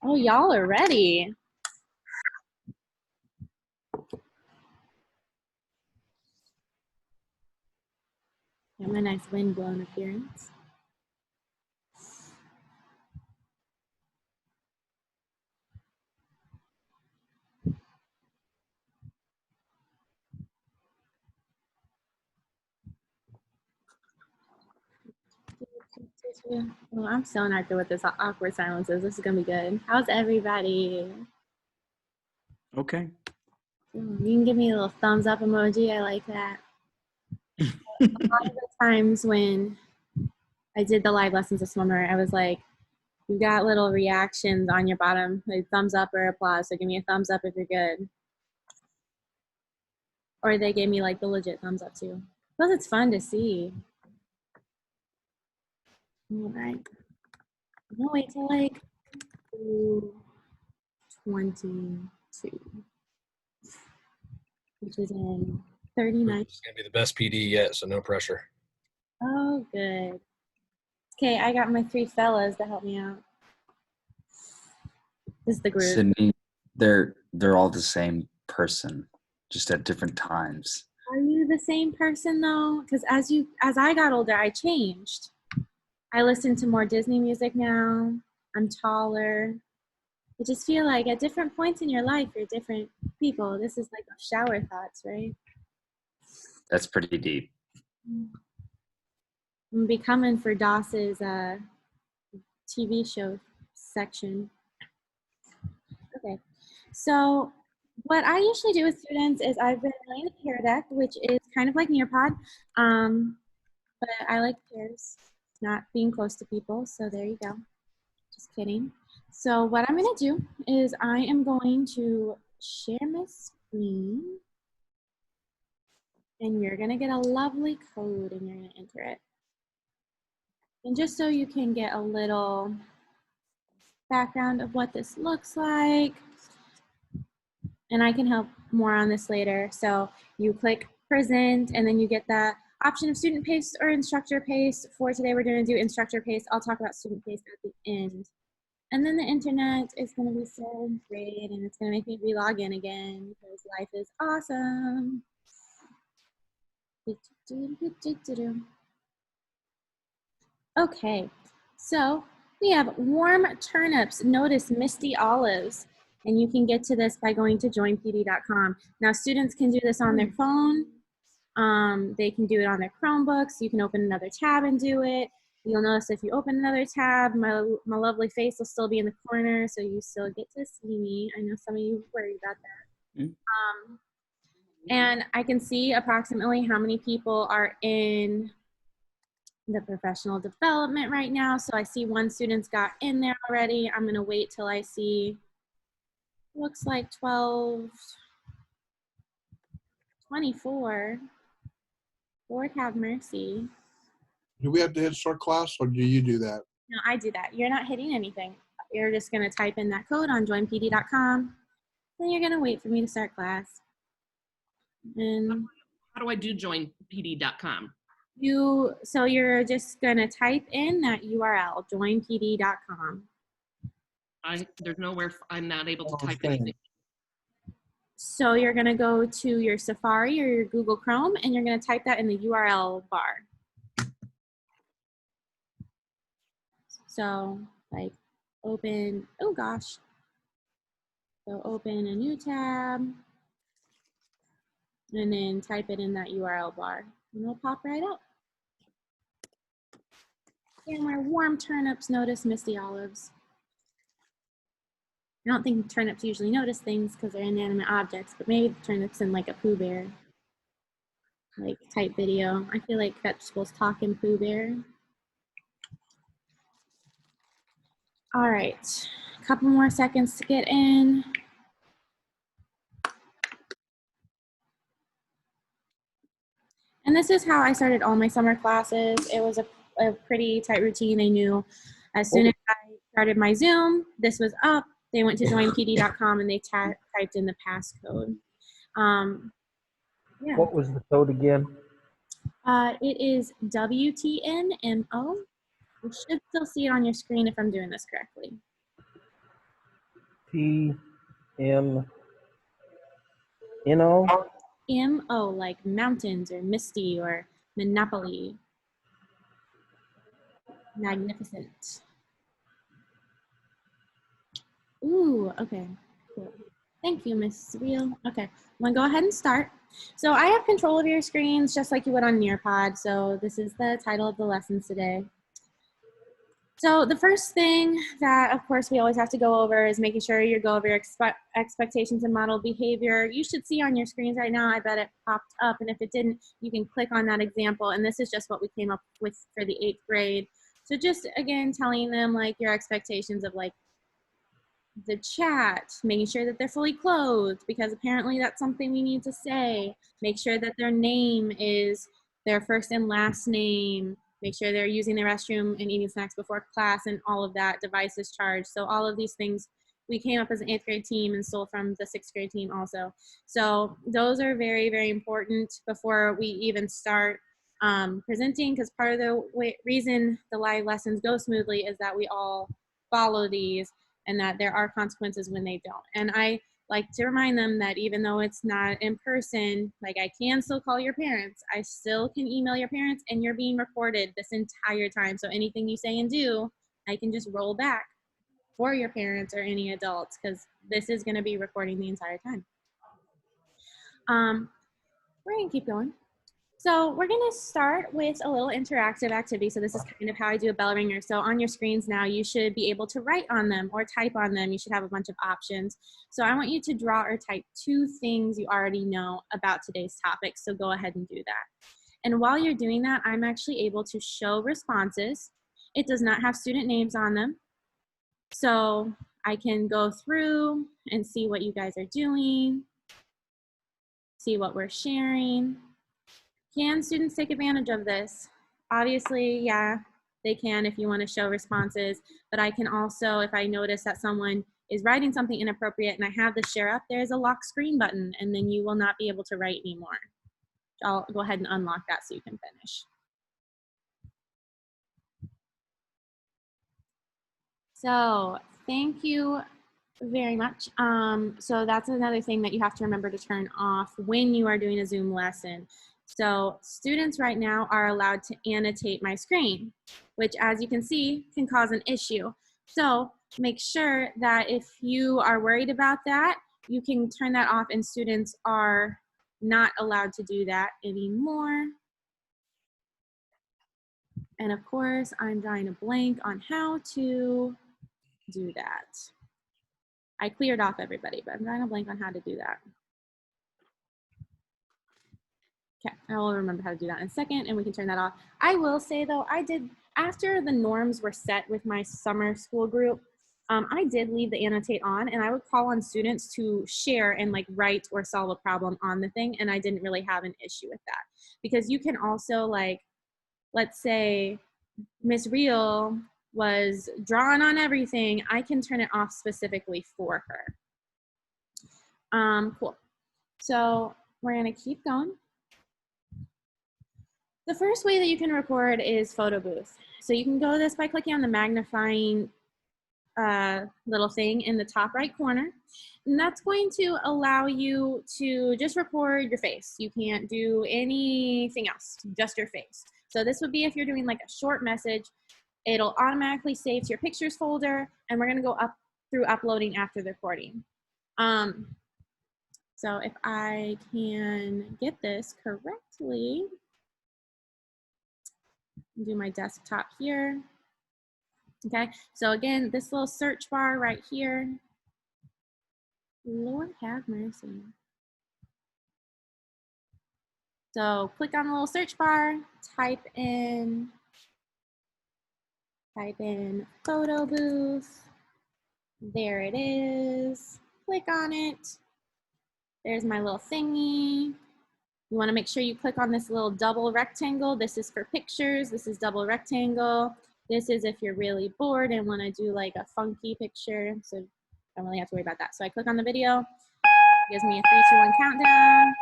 Oh, y'all are ready. Got my nice wind-blown appearance. Oh, I'm so not good with this awkward silences. This is gonna be good. How's everybody? Okay. You can give me a little thumbs up emoji. I like that. A lot of the times when I did the live lessons this summer, I was like, you got little reactions on your bottom, like thumbs up or applause. So give me a thumbs up if you're good. Or they gave me like the legit thumbs up too. Plus it's fun to see. All right. I'm gonna wait till like 22, which is in 39. It's going to be the best PD yet, so no pressure. Oh, good. Okay, I got my 3 fellas to help me out. This is the group. Sydney, they're all the same person, just at different times. Are you the same person though? Because as I got older, I changed. I listen to more Disney music now. I'm taller. I just feel like at different points in your life, you're different people. This is like shower thoughts, right? That's pretty deep. I'm becoming for Doss's TV show section. Okay, so what I usually do with students is I've been playing the Pear Deck, which is kind of like Nearpod, but I like pairs, not being close to people, so there you go. Just kidding. So what I'm going to do is I am going to share my screen, and you're going to get a lovely code, and you're going to enter it. And just so you can get a little background of what this looks like, and I can help more on this later. So you click present, and then you get that option of student pace or instructor pace. For today, we're going to do instructor pace. I'll talk about student pace at the end. And then the internet is going to be so great, and it's going to make me re-log in again because life is awesome. Okay, so we have warm turnips. Notice misty olives. And you can get to this by going to joinpd.com. Now, students can do this on their phone. They can do it on their Chromebooks. You can open another tab and do it. You'll notice if you open another tab, my lovely face will still be in the corner, so you still get to see me. I know some of you worry about that. And I can see approximately how many people are in the professional development right now. So I see one student's got in there already. I'm gonna wait till I see, looks like 12, 24. Lord have mercy. Do we have to hit start class, or do you do that? No, I do that. You're not hitting anything. You're just going to type in that code on joinpd.com. Then you're going to wait for me to start class. And how do I do joinpd.com? So you're just going to type in that URL, joinpd.com. There's nowhere I'm not able to type anything. So you're going to go to your Safari or your Google Chrome, and you're going to type that in the URL bar. So like open, oh gosh. So open a new tab and then type it in that URL bar and it'll pop right up. And my warm turnips, notice misty olives. I don't think turnips usually notice things because they're inanimate objects, but maybe turnips in like a Pooh Bear like type video. I feel like vegetables talking Pooh Bear. All right, a couple more seconds to get in. And this is how I started all my summer classes. It was a pretty tight routine. I knew as soon as I started my Zoom, this was up. They went to joinpd.com and they typed in the passcode. Yeah. What was the code again? It is WTNMO. You should still see it on your screen if I'm doing this correctly. TMNO. M-O, like mountains or misty or monopoly. Magnificent. Ooh, okay, cool. Thank you, Miss Real. Okay, I'm gonna go ahead and start. So I have control of your screens just like you would on Nearpod. So this is the title of the lessons today. So the first thing that, of course, we always have to go over is making sure you go over your expectations and model behavior. You should see on your screens right now, I bet it popped up, and if it didn't, you can click on that example, and this is just what we came up with for the 8th grade. So just, again, telling them, like, your expectations of, like, the chat, making sure that they're fully clothed, because apparently that's something we need to say. Make sure that their name is their first and last name. Make sure they're using the restroom and eating snacks before class and all of that. Devices charged. So all of these things we came up as an 8th grade team and stole from the 6th grade team also. So those are very, very important before we even start presenting, because part of the reason the live lessons go smoothly is that we all follow these and that there are consequences when they don't. And I like to remind them that even though it's not in person, like I can still call your parents. I still can email your parents, and you're being recorded this entire time. So anything you say and do, I can just roll back for your parents or any adults, because this is gonna be recording the entire time. We're gonna keep going. So we're gonna start with a little interactive activity. So this is kind of how I do a bell ringer. So on your screens now, you should be able to write on them or type on them. You should have a bunch of options. So I want you to draw or type 2 things you already know about today's topic. So go ahead and do that. And while you're doing that, I'm actually able to show responses. It does not have student names on them. So I can go through and see what you guys are doing, see what we're sharing. Can students take advantage of this? Obviously, yeah, they can if you want to show responses, but I can also, if I notice that someone is writing something inappropriate and I have the share up, there's a lock screen button, and then you will not be able to write anymore. I'll go ahead and unlock that so you can finish. So thank you very much. So that's another thing that you have to remember to turn off when you are doing a Zoom lesson. So students right now are allowed to annotate my screen, which, as you can see, can cause an issue. So make sure that if you are worried about that, you can turn that off, and students are not allowed to do that anymore. And of course, I'm drawing a blank on how to do that. I cleared off everybody, but I'm drawing a blank on how to do that. Okay, I will remember how to do that in a second, and we can turn that off. I will say though, I did, after the norms were set with my summer school group, I did leave the annotate on, and I would call on students to share and like write or solve a problem on the thing, and I didn't really have an issue with that. Because you can also, like, let's say Miss Real was drawing on everything, I can turn it off specifically for her. Cool. So we're gonna keep going. The first way that you can record is photo booth. So you can go to this by clicking on the magnifying little thing in the top right corner. And that's going to allow you to just record your face. You can't do anything else, just your face. So this would be if you're doing like a short message, it'll automatically save to your pictures folder, and we're gonna go up through uploading after the recording. So if I can get this correctly, do my desktop here. Okay, so again, this little search bar right here. Lord have mercy. So click on the little search bar, type in photo booth. There it is. Click on it. There's my little thingy. You want to make sure you click on this little double rectangle. This is for pictures. This is double rectangle. This is if you're really bored and want to do like a funky picture. So I don't really have to worry about that. So I click on the video. It gives me a 3, 2, 1 countdown.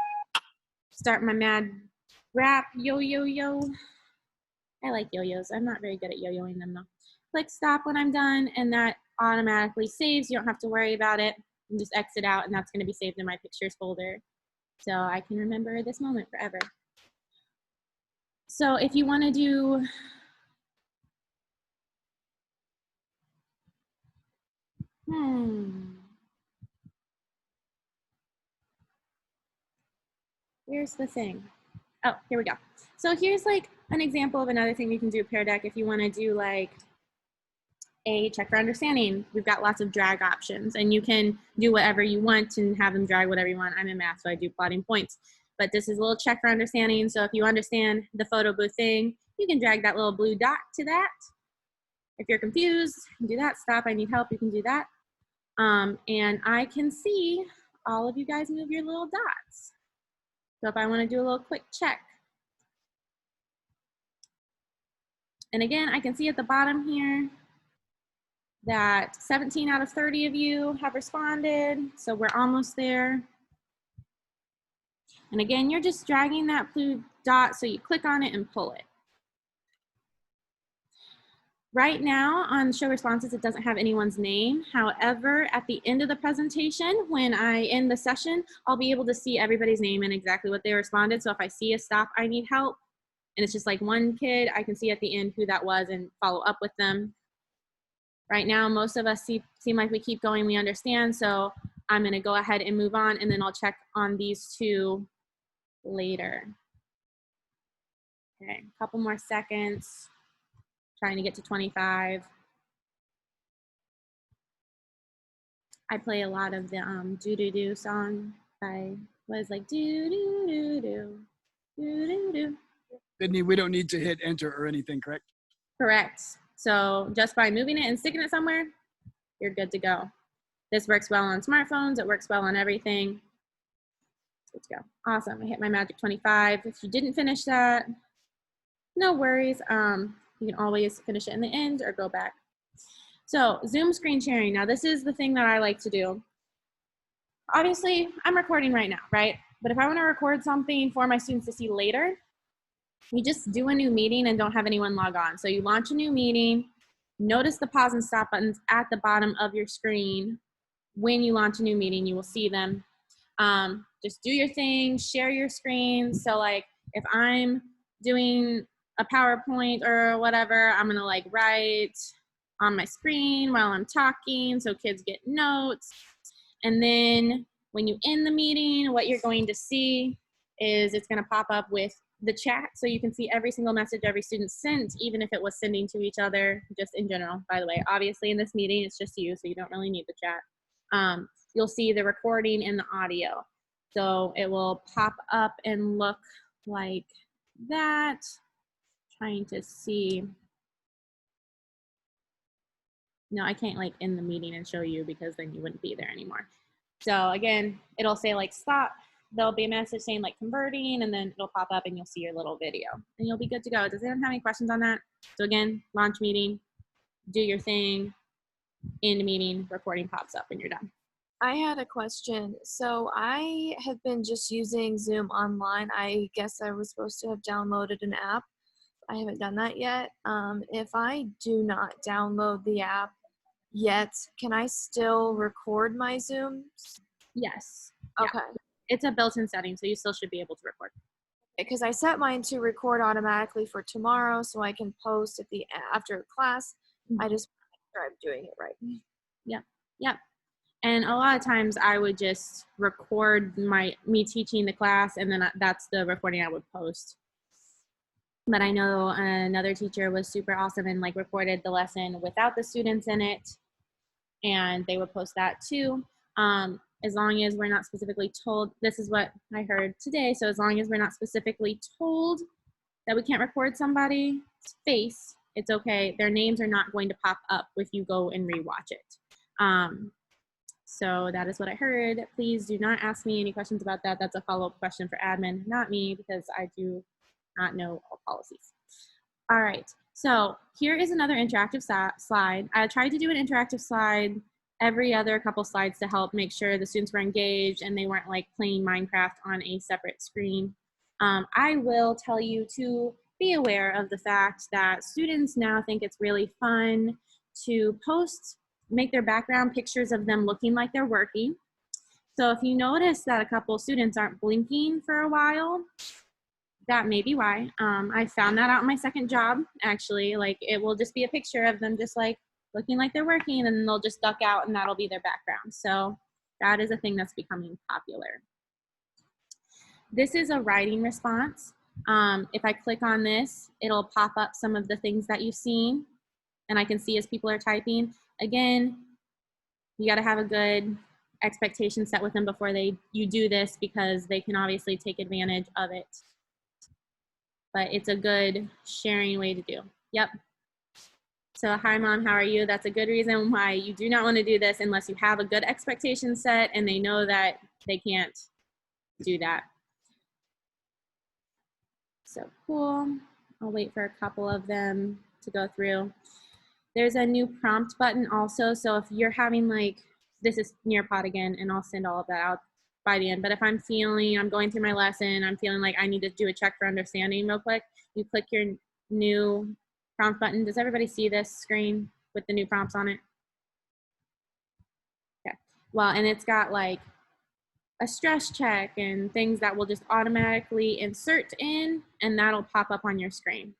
Start my mad rap. Yo, yo, yo. I like yo-yos. I'm not very good at yo-yoing them though. Click stop when I'm done, and that automatically saves. You don't have to worry about it. You just exit out, and that's going to be saved in my pictures folder. So I can remember this moment forever. So if you want to do, where's the thing? Oh, here we go. So here's like an example of another thing you can do Pear Deck if you want to do like a check for understanding. We've got lots of drag options, and you can do whatever you want and have them drag whatever you want. I'm in math, so I do plotting points. But this is a little check for understanding. So if you understand the photo booth thing, you can drag that little blue dot to that. If you're confused, you can do that. Stop, I need help, you can do that. And I can see all of you guys move your little dots. So if I want to do a little quick check. And again, I can see at the bottom here that 17 out of 30 of you have responded. So we're almost there. And again, you're just dragging that blue dot, so you click on it and pull it. Right now on show responses, it doesn't have anyone's name. However, at the end of the presentation, when I end the session, I'll be able to see everybody's name and exactly what they responded. So if I see a stop, I need help, and it's just like one kid, I can see at the end who that was and follow up with them. Right now, most of us seem like we keep going, we understand. So I'm gonna go ahead and move on, and then I'll check on these two later. Okay, a couple more seconds. Trying to get to 25. I play a lot of the doo-doo-doo song by, was like doo-doo-doo-doo, doo-doo-doo. Sydney, we don't need to hit enter or anything, correct? Correct. So just by moving it and sticking it somewhere, you're good to go. This works well on smartphones. It works well on everything. Good to go. Awesome. I hit my magic 25. If you didn't finish that, no worries. You can always finish it in the end or go back. So Zoom screen sharing. Now this is the thing that I like to do. Obviously, I'm recording right now, right? But if I want to record something for my students to see later, you just do a new meeting and don't have anyone log on. So you launch a new meeting, notice the pause and stop buttons at the bottom of your screen. When you launch a new meeting, you will see them. Just do your thing, share your screen. So like if I'm doing a PowerPoint or whatever, I'm gonna like write on my screen while I'm talking so kids get notes. And then when you end the meeting, what you're going to see is it's gonna pop up with the chat, so you can see every single message every student sent, even if it was sending to each other, just in general, by the way. Obviously in this meeting, it's just you, so you don't really need the chat. You'll see the recording and the audio. So it will pop up and look like that. Trying to see. No, I can't like end the meeting and show you because then you wouldn't be there anymore. So again, it'll say like stop. There'll be a message saying like converting, and then it'll pop up and you'll see your little video and you'll be good to go. Does anyone have any questions on that? So again, launch meeting, do your thing, end meeting, recording pops up and you're done. I had a question. So I have been just using Zoom online. I guess I was supposed to have downloaded an app. I haven't done that yet. If I do not download the app yet, can I still record my Zooms? Yes. Okay. Yeah. It's a built-in setting, so you still should be able to record. Because I set mine to record automatically for tomorrow so I can post at the after class. I just want to make sure I'm doing it right. Yep. Yep. And a lot of times I would just record me teaching the class, and then that's the recording I would post. But I know another teacher was super awesome and like recorded the lesson without the students in it, and they would post that too. As long as we're not specifically told, this is what I heard today. So as long as we're not specifically told that we can't record somebody's face, it's okay. Their names are not going to pop up if you go and rewatch it. So that is what I heard. Please do not ask me any questions about that. That's a follow-up question for admin, not me, because I do not know all policies. All right, so here is another interactive slide. I tried to do an interactive slide every other couple slides to help make sure the students were engaged and they weren't like playing Minecraft on a separate screen. I will tell you to be aware of the fact that students now think it's really fun to make their background pictures of them looking like they're working. So if you notice that a couple students aren't blinking for a while, that may be why. I found that out in my second job, actually. Like, it will just be a picture of them just like looking like they're working, and then they'll just duck out and that'll be their background. So that is a thing that's becoming popular. This is a writing response. If I click on this, it'll pop up some of the things that you've seen, and I can see as people are typing. Again, you got to have a good expectation set with them before you do this, because they can obviously take advantage of it. But it's a good sharing way to do. Yep. So, hi mom, how are you? That's a good reason why you do not want to do this unless you have a good expectation set and they know that they can't do that. So cool. I'll wait for a couple of them to go through. There's a new prompt button also. So if you're having this is Nearpod again, and I'll send all of that out by the end. But if I'm going through my lesson, I'm feeling like I need to do a check for understanding real quick, you click your new prompt button. Does everybody see this screen with the new prompts on it? Okay. Well, and it's got like a stress check and things that will just automatically insert in, and that'll pop up on your screen.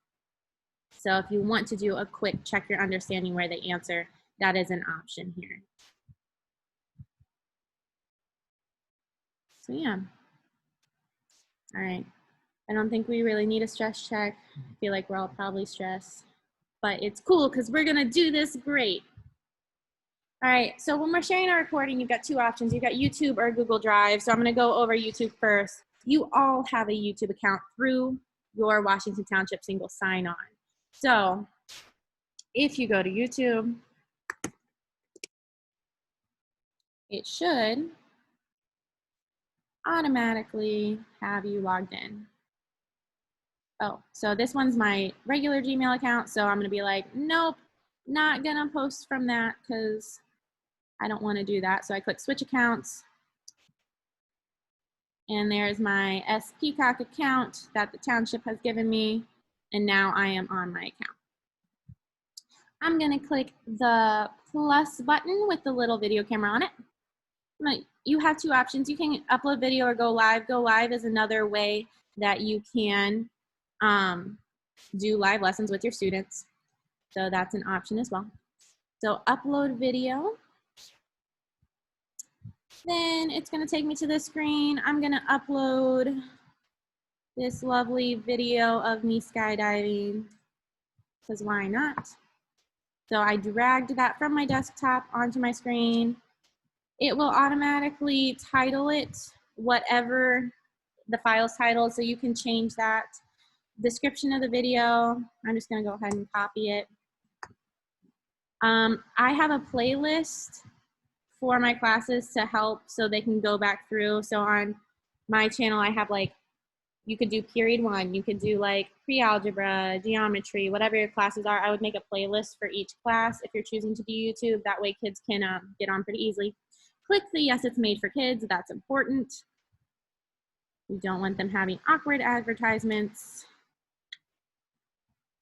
So if you want to do a quick check your understanding where they answer, that is an option here. So yeah. All right. I don't think we really need a stress check. I feel like we're all probably stressed, but it's cool because we're gonna do this great. All right, so when we're sharing our recording, you've got two options. You've got YouTube or Google Drive. So I'm gonna go over YouTube first. You all have a YouTube account through your Washington Township single sign-on. So if you go to YouTube, it should automatically have you logged in. Oh, so this one's my regular Gmail account. So I'm gonna be like, nope, not gonna post from that because I don't wanna do that. So I click switch accounts. And there's my S. Peacock account that the township has given me. And now I am on my account. I'm gonna click the plus button with the little video camera on it. You have two options. You can upload video or go live. Go live is another way that you can do live lessons with your students. So that's an option as well. So upload video. Then it's gonna take me to this screen. I'm gonna upload this lovely video of me skydiving, because why not? So I dragged that from my desktop onto my screen. It will automatically title it whatever the file's titled, so you can change that. Description of the video, I'm just gonna go ahead and copy it. I have a playlist for my classes to help so they can go back through. So on my channel, I have you could do period 1, you could do pre-algebra, geometry, whatever your classes are. I would make a playlist for each class if you're choosing to do YouTube. That way kids can get on pretty easily. Click the yes, it's made for kids. That's important. You don't want them having awkward advertisements.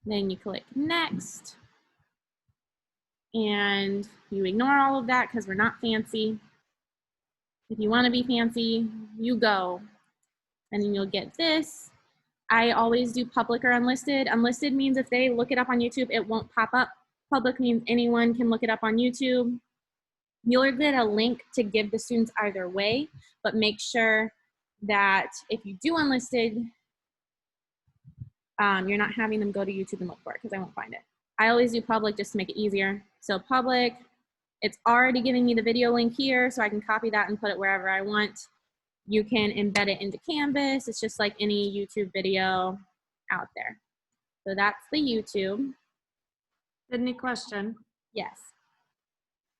Then you click next. And you ignore all of that because we're not fancy. If you want to be fancy, you go. And then you'll get this. I always do public or unlisted. Unlisted means if they look it up on YouTube, it won't pop up. Public means anyone can look it up on YouTube. You'll get a link to give the students either way, but make sure that if you do unlisted, you're not having them go to YouTube and look for it, because I won't find it. I always do public just to make it easier. So public, it's already giving me the video link here, so I can copy that and put it wherever I want. You can embed it into Canvas. It's just like any YouTube video out there. So that's the YouTube. Sydney, question. Yes.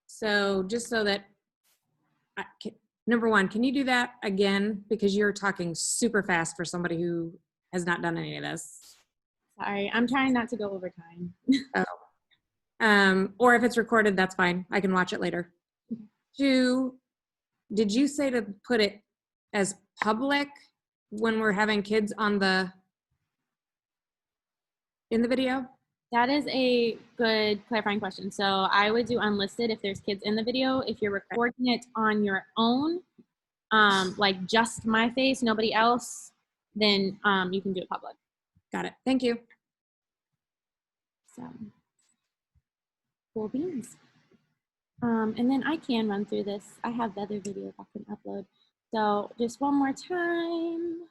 So just so that, number one, can you do that again? Because you're talking super fast for somebody who has not done any of this. Sorry, I'm trying not to go over time. Or if it's recorded, that's fine. I can watch it later. 2, did you say to put it as public when we're having kids on the in the video? That is a good clarifying question. So I would do unlisted if there's kids in the video. If you're recording it on your own, like just my face, nobody else, then you can do it public. Got it. Thank you. So cool beans. And then I can run through this. I have the other videos I can upload. So just one more time.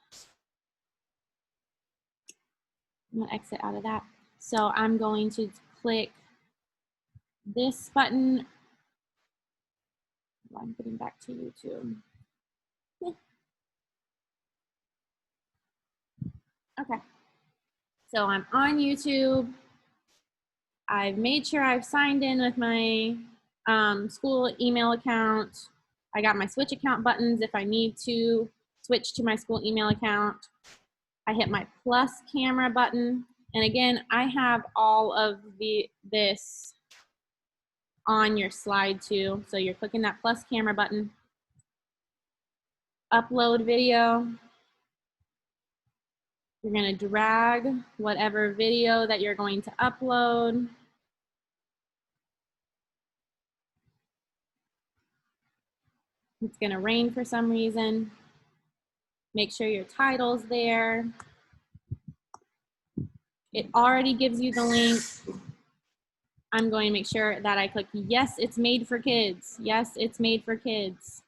I'm gonna exit out of that. So I'm going to click this button. I'm getting back to YouTube. Okay. So I'm on YouTube. I've made sure I've signed in with my school email account. I got my switch account buttons if I need to switch to my school email account. I hit my plus camera button. And again, I have all of this on your slide too. So you're clicking that plus camera button. Upload video. You're going to drag whatever video that you're going to upload. It's going to rain for some reason. Make sure your title's there. It already gives you the link. I'm going to make sure that I click yes, it's made for kids. Yes, it's made for kids.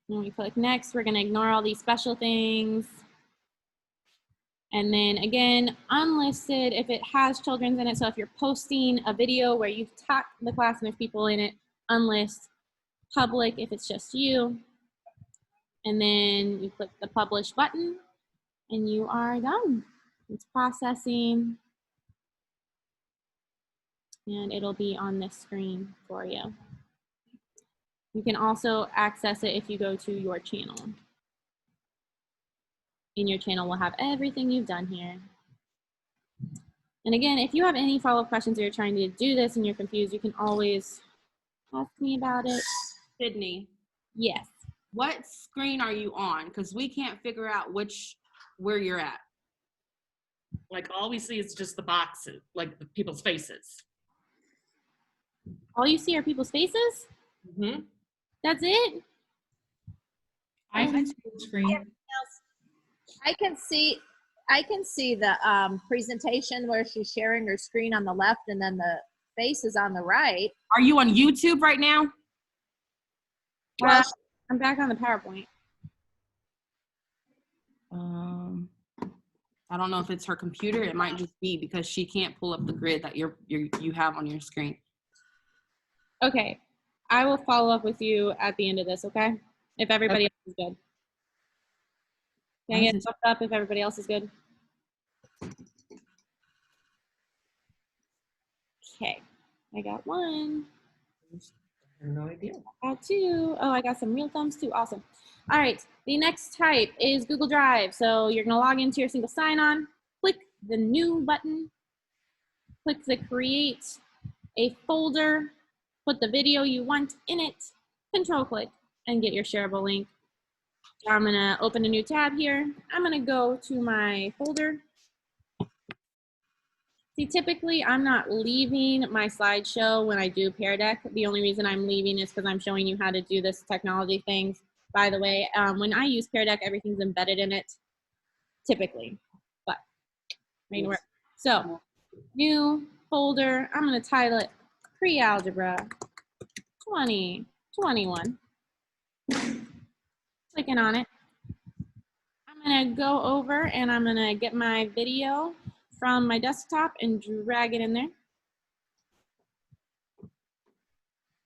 When we click next, we're going to ignore all these special things. And then again, unlisted if it has children's in it. So if you're posting a video where you've taught the class and there's people in it, unlist. Public if it's just you. And then you click the publish button and you are done. It's processing. And it'll be on this screen for you. You can also access it if you go to your channel. In your channel, we'll have everything you've done here. And again, if you have any follow-up questions or you're trying to do this and you're confused, you can always ask me about it. Sydney, Yes. what screen are you on? Because we can't figure out where you're at. Like all we see is just the boxes, like the people's faces. All you see are people's faces? Mm-hmm. That's it? I can see the screen. I can see the presentation where she's sharing her screen on the left and then the face is on the right. Are you on YouTube right now? Well, I'm back on the PowerPoint. I don't know if it's her computer. It might just be because she can't pull up the grid that you have on your screen. Okay. I will follow up with you at the end of this, okay? If everybody else is good. Can I get thumbs up if everybody else is good? Okay. I got one. I have no idea. I got two. Oh, I got some real thumbs too. Awesome. All right. The next type is Google Drive. So you're going to log into your single sign-on. Click the new button. Click the create a folder. Put the video you want in it. Control click and get your shareable link. I'm going to open a new tab here. I'm going to go to my folder. See, typically I'm not leaving my slideshow when I do Pear Deck. The only reason I'm leaving is because I'm showing you how to do this technology things. By the way, when I use Pear Deck, everything's embedded in it, typically, but main work. So, new folder, I'm gonna title it Pre-Algebra 2021. Clicking on it. I'm gonna go over and I'm gonna get my video from my desktop and drag it in there.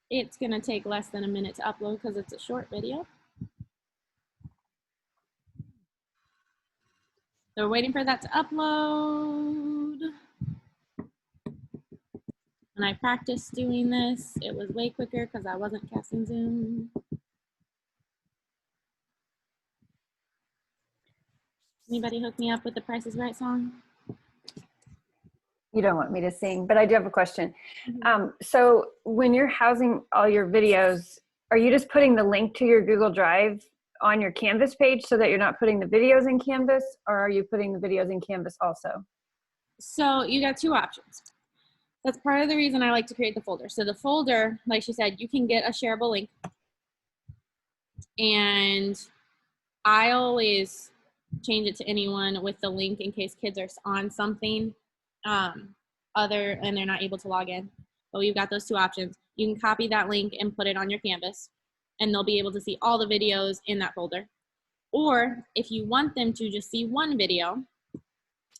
It's gonna take less than a minute to upload because it's a short video. So we're waiting for that to upload. When I practiced doing this, it was way quicker because I wasn't casting Zoom. Anybody hook me up with the Price is Right song? You don't want me to sing, but I do have a question. So when you're housing all your videos, are you just putting the link to your Google Drive on your Canvas page so that you're not putting the videos in Canvas, or are you putting the videos in Canvas also? So you got two options. That's part of the reason I like to create the folder. So the folder, like she said, you can get a shareable link. And I always change it to anyone with the link in case kids are on something other and they're not able to log in. But we've got those two options. You can copy that link and put it on your Canvas, and they'll be able to see all the videos in that folder. Or if you want them to just see one video,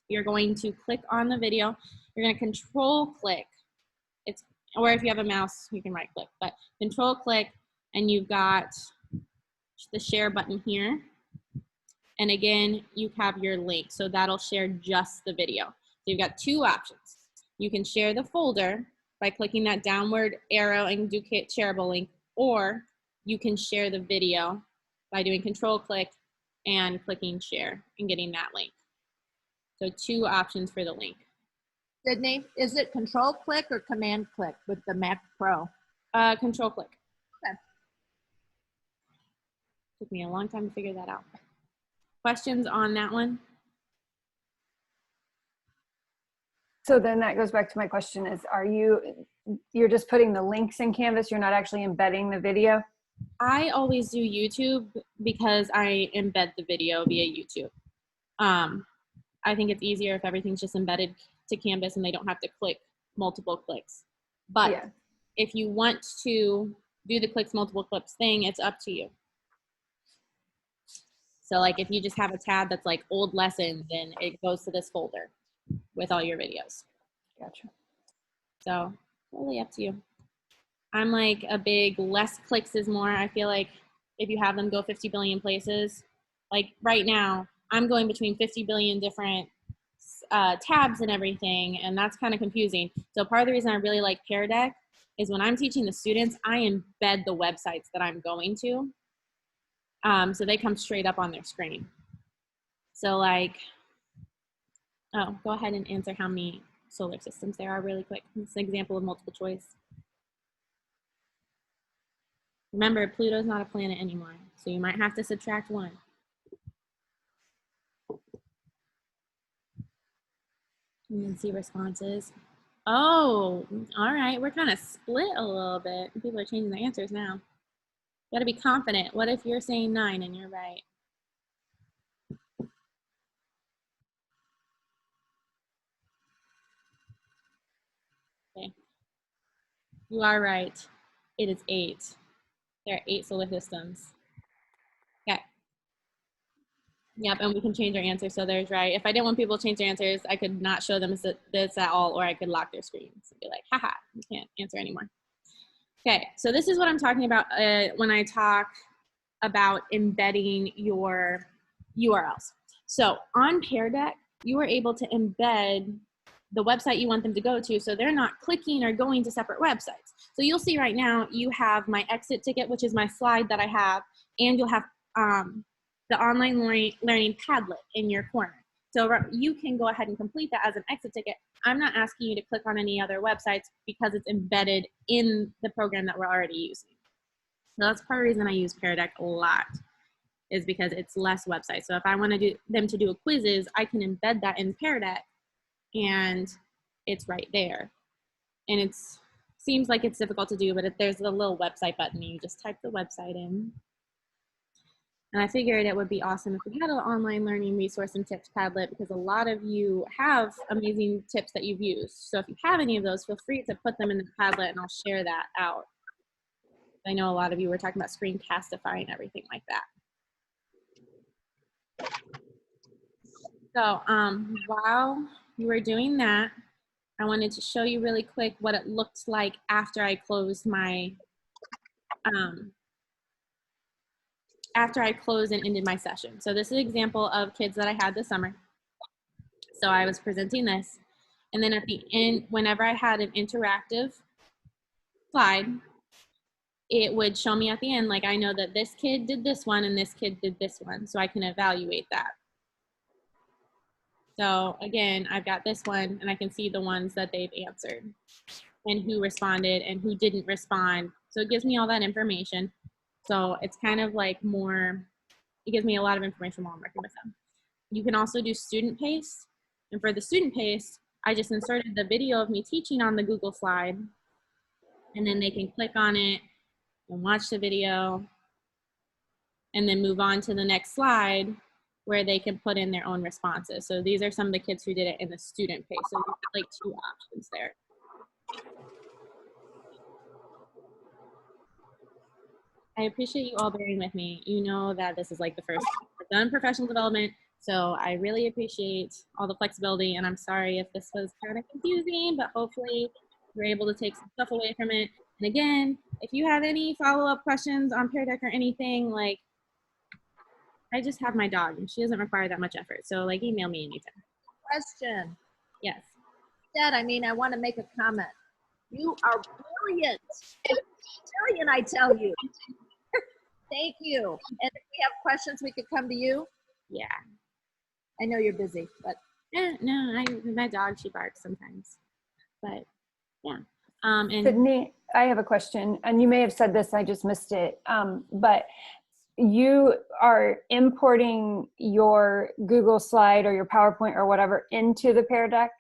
you're going to click on the video. You're going to control click. Or if you have a mouse, you can right click, but control click, and you've got the share button here. And again, you have your link. So that'll share just the video. So you've got two options. You can share the folder by clicking that downward arrow and do shareable link, or you can share the video by doing control click and clicking share and getting that link. So two options for the link. Sydney, is it control click or command click with the Mac Pro? Control click. Okay. Took me a long time to figure that out. Questions on that one? So then that goes back to my question is, you're just putting the links in Canvas, you're not actually embedding the video? I always do YouTube because I embed the video via YouTube. I think it's easier if everything's just embedded to Canvas and they don't have to click multiple clicks. But Yeah. if you want to do the clicks, multiple clicks thing, it's up to you. So like if you just have a tab that's like old lessons, and it goes to this folder with all your videos. Gotcha. So really up to you. I'm like a big less clicks is more. I feel like if you have them go 50 billion places, like right now, I'm going between 50 billion different tabs and everything, and that's kind of confusing. So part of the reason I really like Pear Deck is when I'm teaching the students, I embed the websites that I'm going to. So they come straight up on their screen. So like, oh, go ahead and answer how many solar systems there are really quick. It's an example of multiple choice. Remember, Pluto's not a planet anymore, so you might have to subtract one. And then see responses. Oh, all right, we're kind of split a little bit. People are changing their answers now. You gotta be confident. What if you're saying 9 and you're right? Okay, you are right. It is 8. There are 8 solar systems. Okay. Yep, and we can change our answers, so there's right. If I didn't want people to change their answers, I could not show them this at all, or I could lock their screens and be like, haha, you can't answer anymore. Okay, so this is what I'm talking about when I talk about embedding your URLs. So on Pear Deck, you are able to embed the website you want them to go to, so they're not clicking or going to separate websites. So you'll see right now, you have my exit ticket, which is my slide that I have, and you'll have the online learning Padlet in your corner. So you can go ahead and complete that as an exit ticket. I'm not asking you to click on any other websites because it's embedded in the program that we're already using. So that's part of the reason I use Pear Deck a lot, is because it's less websites. So if I want them to do a quizzes, I can embed that in Pear Deck, and it's right there. And it seems like it's difficult to do, but if there's a little website button, you just type the website in. And I figured it would be awesome if we had an online learning resource and tips Padlet, because a lot of you have amazing tips that you've used. So if you have any of those, feel free to put them in the Padlet and I'll share that out. I know a lot of you were talking about Screencastify and everything like that. So while you were doing that, I wanted to show you really quick what it looked like after I closed my after I closed and ended my session. So this is an example of kids that I had this summer. So I was presenting this, and then at the end, whenever I had an interactive slide, it would show me at the end, like, I know that this kid did this one and this kid did this one, so I can evaluate that. So again, I've got this one, and I can see the ones that they've answered and who responded and who didn't respond. So it gives me all that information. So it's kind of like more it gives me a lot of information while I'm working with them. You can also do student pace. And for the student pace, I just inserted the video of me teaching on the Google slide, and then they can click on it and watch the video and then move on to the next slide where they can put in their own responses. So these are some of the kids who did it in the student pace. So you have like 2 options there. I appreciate you all bearing with me. You know that this is like the first time I've done professional development, so I really appreciate all the flexibility, and I'm sorry if this was kind of confusing, but hopefully you're able to take some stuff away from it. And again, if you have any follow-up questions on Pear Deck or anything, like, I just have my dog, and she doesn't require that much effort, so like email me anytime. Question. Yes. Dad, I want to make a comment. You are brilliant. Brilliant, I tell you. Thank you. And if we have questions, we could come to you. Yeah. I know you're busy, but No, my dog, she barks sometimes, but yeah. And Sydney, I have a question, and you may have said this, I just missed it. But you are importing your Google slide or your PowerPoint or whatever into the Pear Deck?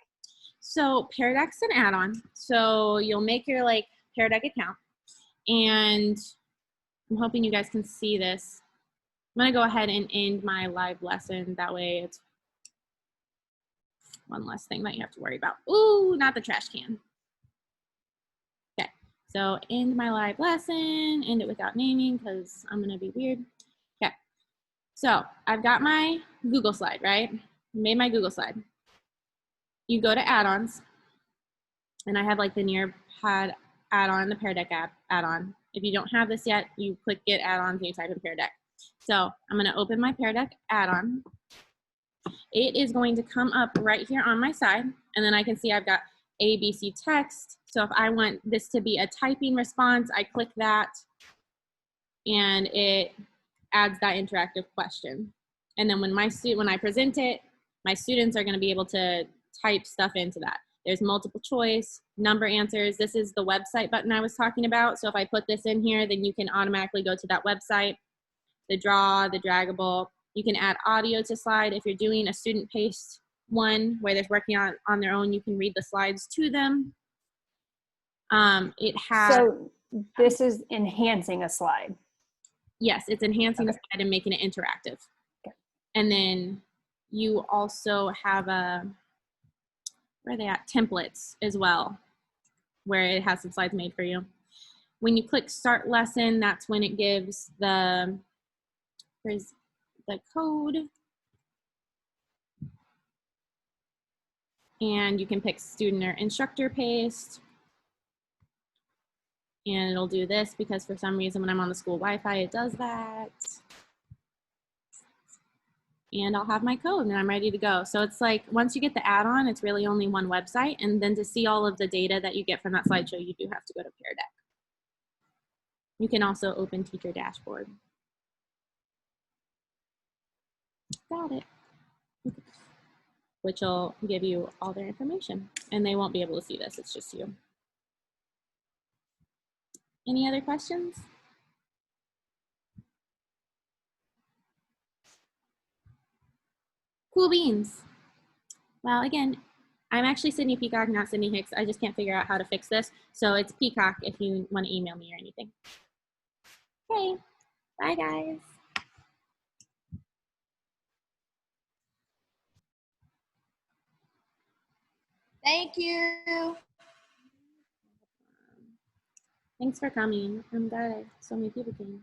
so Pear Deck's an add-on. So you'll make your like Pear Deck account, and I'm hoping you guys can see this. I'm gonna go ahead and end my live lesson. That way it's one less thing that you have to worry about. Ooh, not the trash can. Okay, so end my live lesson, end it without naming because I'm gonna be weird. Okay, so I've got my Google slide, right? Made my Google slide. You go to add-ons, and I have like the Nearpod add-on, the Pear Deck add-on. If you don't have this yet, you click get add-ons and you type in Pear Deck. So I'm gonna open my Pear Deck add-on. It is going to come up right here on my side, and then I can see I've got ABC text. So if I want this to be a typing response, I click that, and it adds that interactive question. And then when I present it, my students are going to be able to type stuff into that. There's multiple choice, number answers. This is the website button I was talking about. So if I put this in here, then you can automatically go to that website. The draw, the draggable. You can add audio to slide. If you're doing a student paced one where they're working on their own, you can read the slides to them. It has. So this is enhancing a slide. Yes, it's enhancing the slide and making it interactive. Okay. And then you also have where are they at? Templates as well, where it has some slides made for you. When you click start lesson, that's when it gives the code. And you can pick student or instructor paste. And it'll do this because for some reason when I'm on the school Wi-Fi, it does that. And I'll have my code and I'm ready to go. So it's like, once you get the add-on, it's really only one website. And then to see all of the data that you get from that slideshow, you do have to go to Pear Deck. You can also open Teacher Dashboard. Got it. Okay. Which will give you all their information. And they won't be able to see this, it's just you. Any other questions? Cool beans. Well, again, I'm actually Sydney Peacock, not Sydney Hicks. I just can't figure out how to fix this. So it's Peacock if you want to email me or anything. Okay, bye guys. thank you. Thanks for coming. I'm glad so many people came.